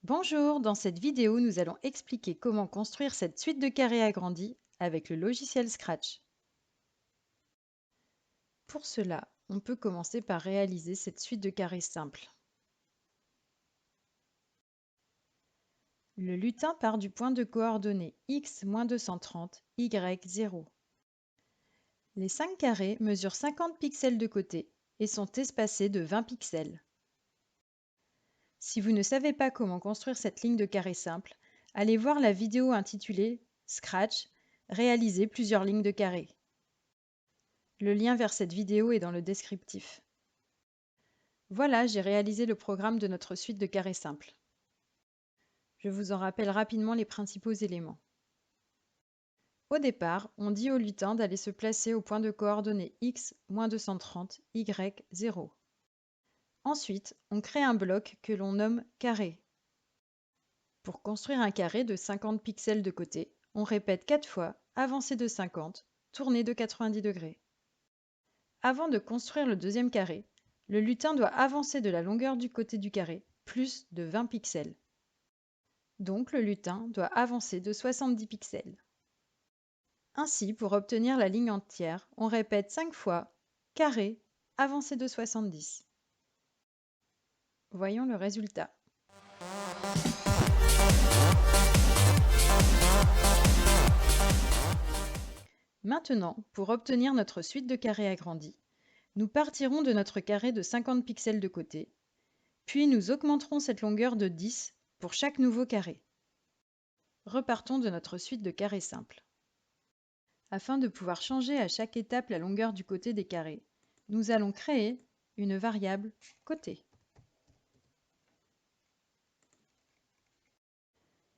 Bonjour, dans cette vidéo, nous allons expliquer comment construire cette suite de carrés agrandis avec le logiciel Scratch. Pour cela, on peut commencer par réaliser cette suite de carrés simple. Le lutin part du point de coordonnées x 230, y 0. Les 5 carrés mesurent 50 pixels de côté et sont espacés de 20 pixels. Si vous ne savez pas comment construire cette ligne de carrés simple, allez voir la vidéo intitulée Scratch, réaliser plusieurs lignes de carrés. Le lien vers cette vidéo est dans le descriptif. Voilà, j'ai réalisé le programme de notre suite de carrés simples. Je vous en rappelle rapidement les principaux éléments. Au départ, on dit au lutin d'aller se placer au point de coordonnées x 230, y 0. Ensuite, on crée un bloc que l'on nomme carré. Pour construire un carré de 50 pixels de côté, on répète 4 fois avancer de 50, tourner de 90 degrés. Avant de construire le deuxième carré, le lutin doit avancer de la longueur du côté du carré, plus de 20 pixels. Donc le lutin doit avancer de 70 pixels. Ainsi, pour obtenir la ligne entière, on répète 5 fois carré, avancer de 70. Voyons le résultat. Maintenant, pour obtenir notre suite de carrés agrandis, nous partirons de notre carré de 50 pixels de côté, puis nous augmenterons cette longueur de 10 pour chaque nouveau carré. Repartons de notre suite de carrés simples. Afin de pouvoir changer à chaque étape la longueur du côté des carrés, nous allons créer une variable côté.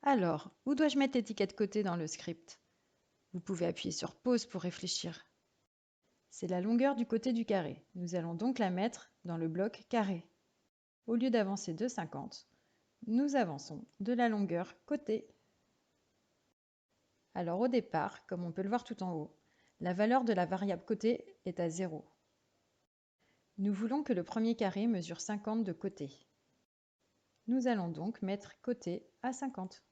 Alors, où dois-je mettre l'étiquette côté dans le script? Vous pouvez appuyer sur pause pour réfléchir. C'est la longueur du côté du carré. Nous allons donc la mettre dans le bloc carré. Au lieu d'avancer de 50, nous avançons de la longueur côté. Alors au départ, comme on peut le voir tout en haut, la valeur de la variable côté est à 0. Nous voulons que le premier carré mesure 50 de côté. Nous allons donc mettre côté à 50.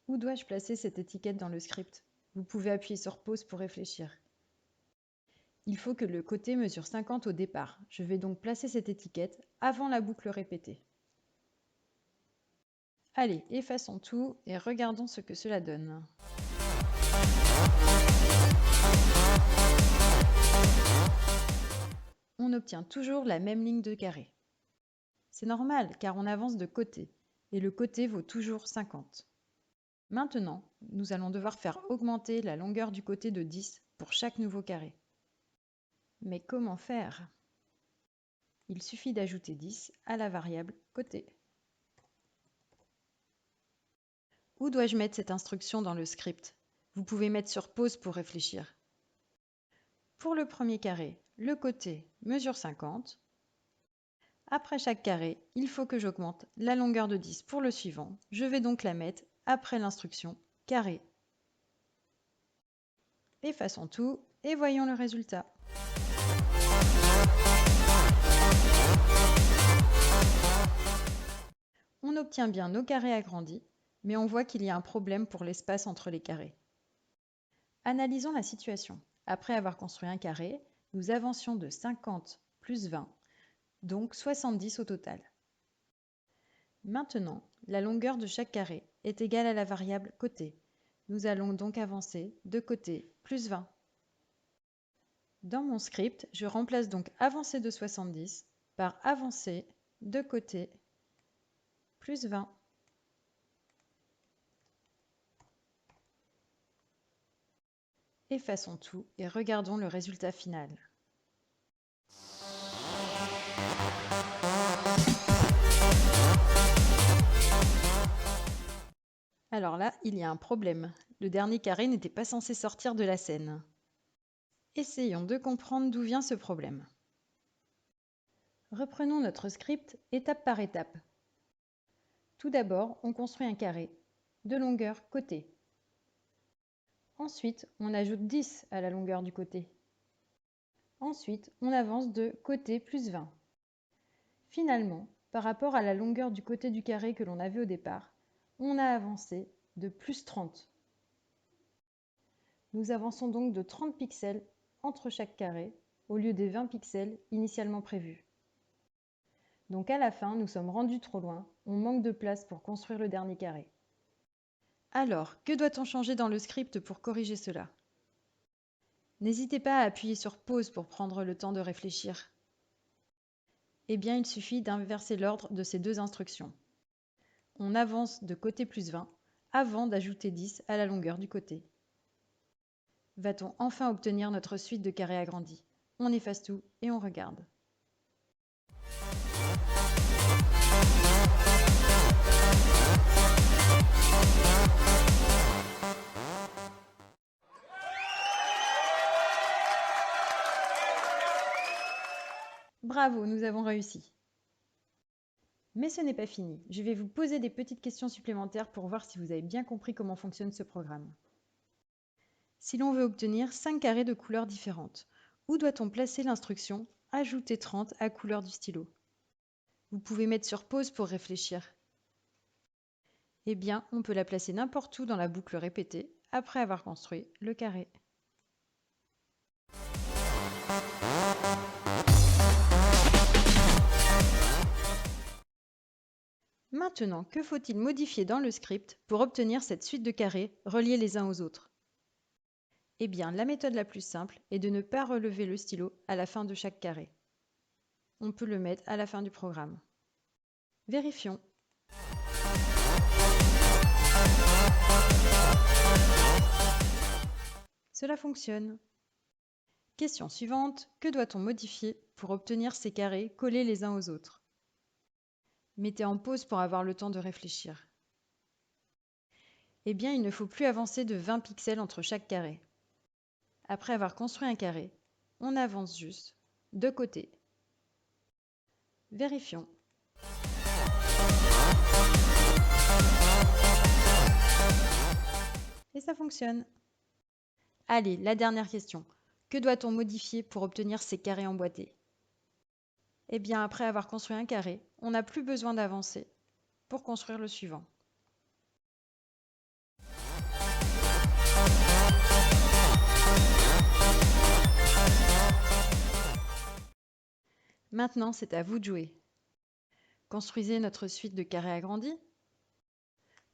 Où dois-je placer cette étiquette dans le script? Vous pouvez appuyer sur pause pour réfléchir. Il faut que le côté mesure 50 au départ. Je vais donc placer cette étiquette avant la boucle répétée. Allez, effaçons tout et regardons ce que cela donne. On obtient toujours la même ligne de carré. C'est normal car on avance de côté et le côté vaut toujours 50. Maintenant, nous allons devoir faire augmenter la longueur du côté de 10 pour chaque nouveau carré. Mais comment faire? Il suffit d'ajouter 10 à la variable côté. Où dois-je mettre cette instruction dans le script? Vous pouvez mettre sur pause pour réfléchir. Pour le premier carré, le côté mesure 50. Après chaque carré, il faut que j'augmente la longueur de 10 pour le suivant. Je vais donc la mettre après l'instruction carré. Effaçons tout et voyons le résultat. On obtient bien nos carrés agrandis, mais on voit qu'il y a un problème pour l'espace entre les carrés. Analysons la situation. Après avoir construit un carré, nous avancions de 50 plus 20, donc 70 au total. Maintenant, la longueur de chaque carré est égale à la variable côté. Nous allons donc avancer de côté plus 20. Dans mon script, je remplace donc avancer de 70 par avancer de côté plus 20. Effaçons tout et regardons le résultat final. Alors là, il y a un problème. Le dernier carré n'était pas censé sortir de la scène. Essayons de comprendre d'où vient ce problème. Reprenons notre script étape par étape. Tout d'abord, on construit un carré de longueur côté. Ensuite, on ajoute 10 à la longueur du côté. Ensuite, on avance de côté plus 20. Finalement, Par rapport à la longueur du côté du carré que l'on avait au départ, on a avancé de plus 30. Nous avançons donc de 30 pixels entre chaque carré, au lieu des 20 pixels initialement prévus. Donc à la fin, nous sommes rendus trop loin, on manque de place pour construire le dernier carré. Alors, que doit-on changer dans le script pour corriger cela? N'hésitez pas à appuyer sur pause pour prendre le temps de réfléchir. Eh bien, il suffit d'inverser l'ordre de ces deux instructions. On avance de côté plus 20 avant d'ajouter 10 à la longueur du côté. Va-t-on enfin obtenir notre suite de carrés agrandis? On efface tout et on regarde. Bravo, nous avons réussi. Mais ce n'est pas fini. Je vais vous poser des petites questions supplémentaires pour voir si vous avez bien compris comment fonctionne ce programme. Si l'on veut obtenir 5 carrés de couleurs différentes, où doit-on placer l'instruction « Ajouter 30 à couleur du stylo » ? Vous pouvez mettre sur pause pour réfléchir. Eh bien, on peut la placer n'importe où dans la boucle répétée, après avoir construit le carré. Maintenant, que faut-il modifier dans le script pour obtenir cette suite de carrés reliés les uns aux autres? Eh bien, la méthode la plus simple est de ne pas relever le stylo à la fin de chaque carré. On peut le mettre à la fin du programme. Vérifions. Cela fonctionne. Question suivante, que doit-on modifier pour obtenir ces carrés collés les uns aux autres? Mettez en pause pour avoir le temps de réfléchir. Eh bien, il ne faut plus avancer de 20 pixels entre chaque carré. Après avoir construit un carré, on avance juste de côté. Vérifions. Et ça fonctionne. Allez, la dernière question. Que doit-on modifier pour obtenir ces carrés emboîtés? Eh bien, après avoir construit un carré, on n'a plus besoin d'avancer pour construire le suivant. Maintenant, c'est à vous de jouer. Construisez notre suite de carrés agrandis,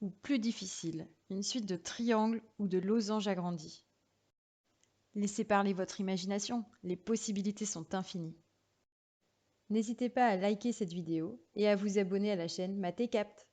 ou plus difficile, une suite de triangles ou de losanges agrandis. Laissez parler votre imagination, les possibilités sont infinies. N'hésitez pas à liker cette vidéo et à vous abonner à la chaîne Math & Capt.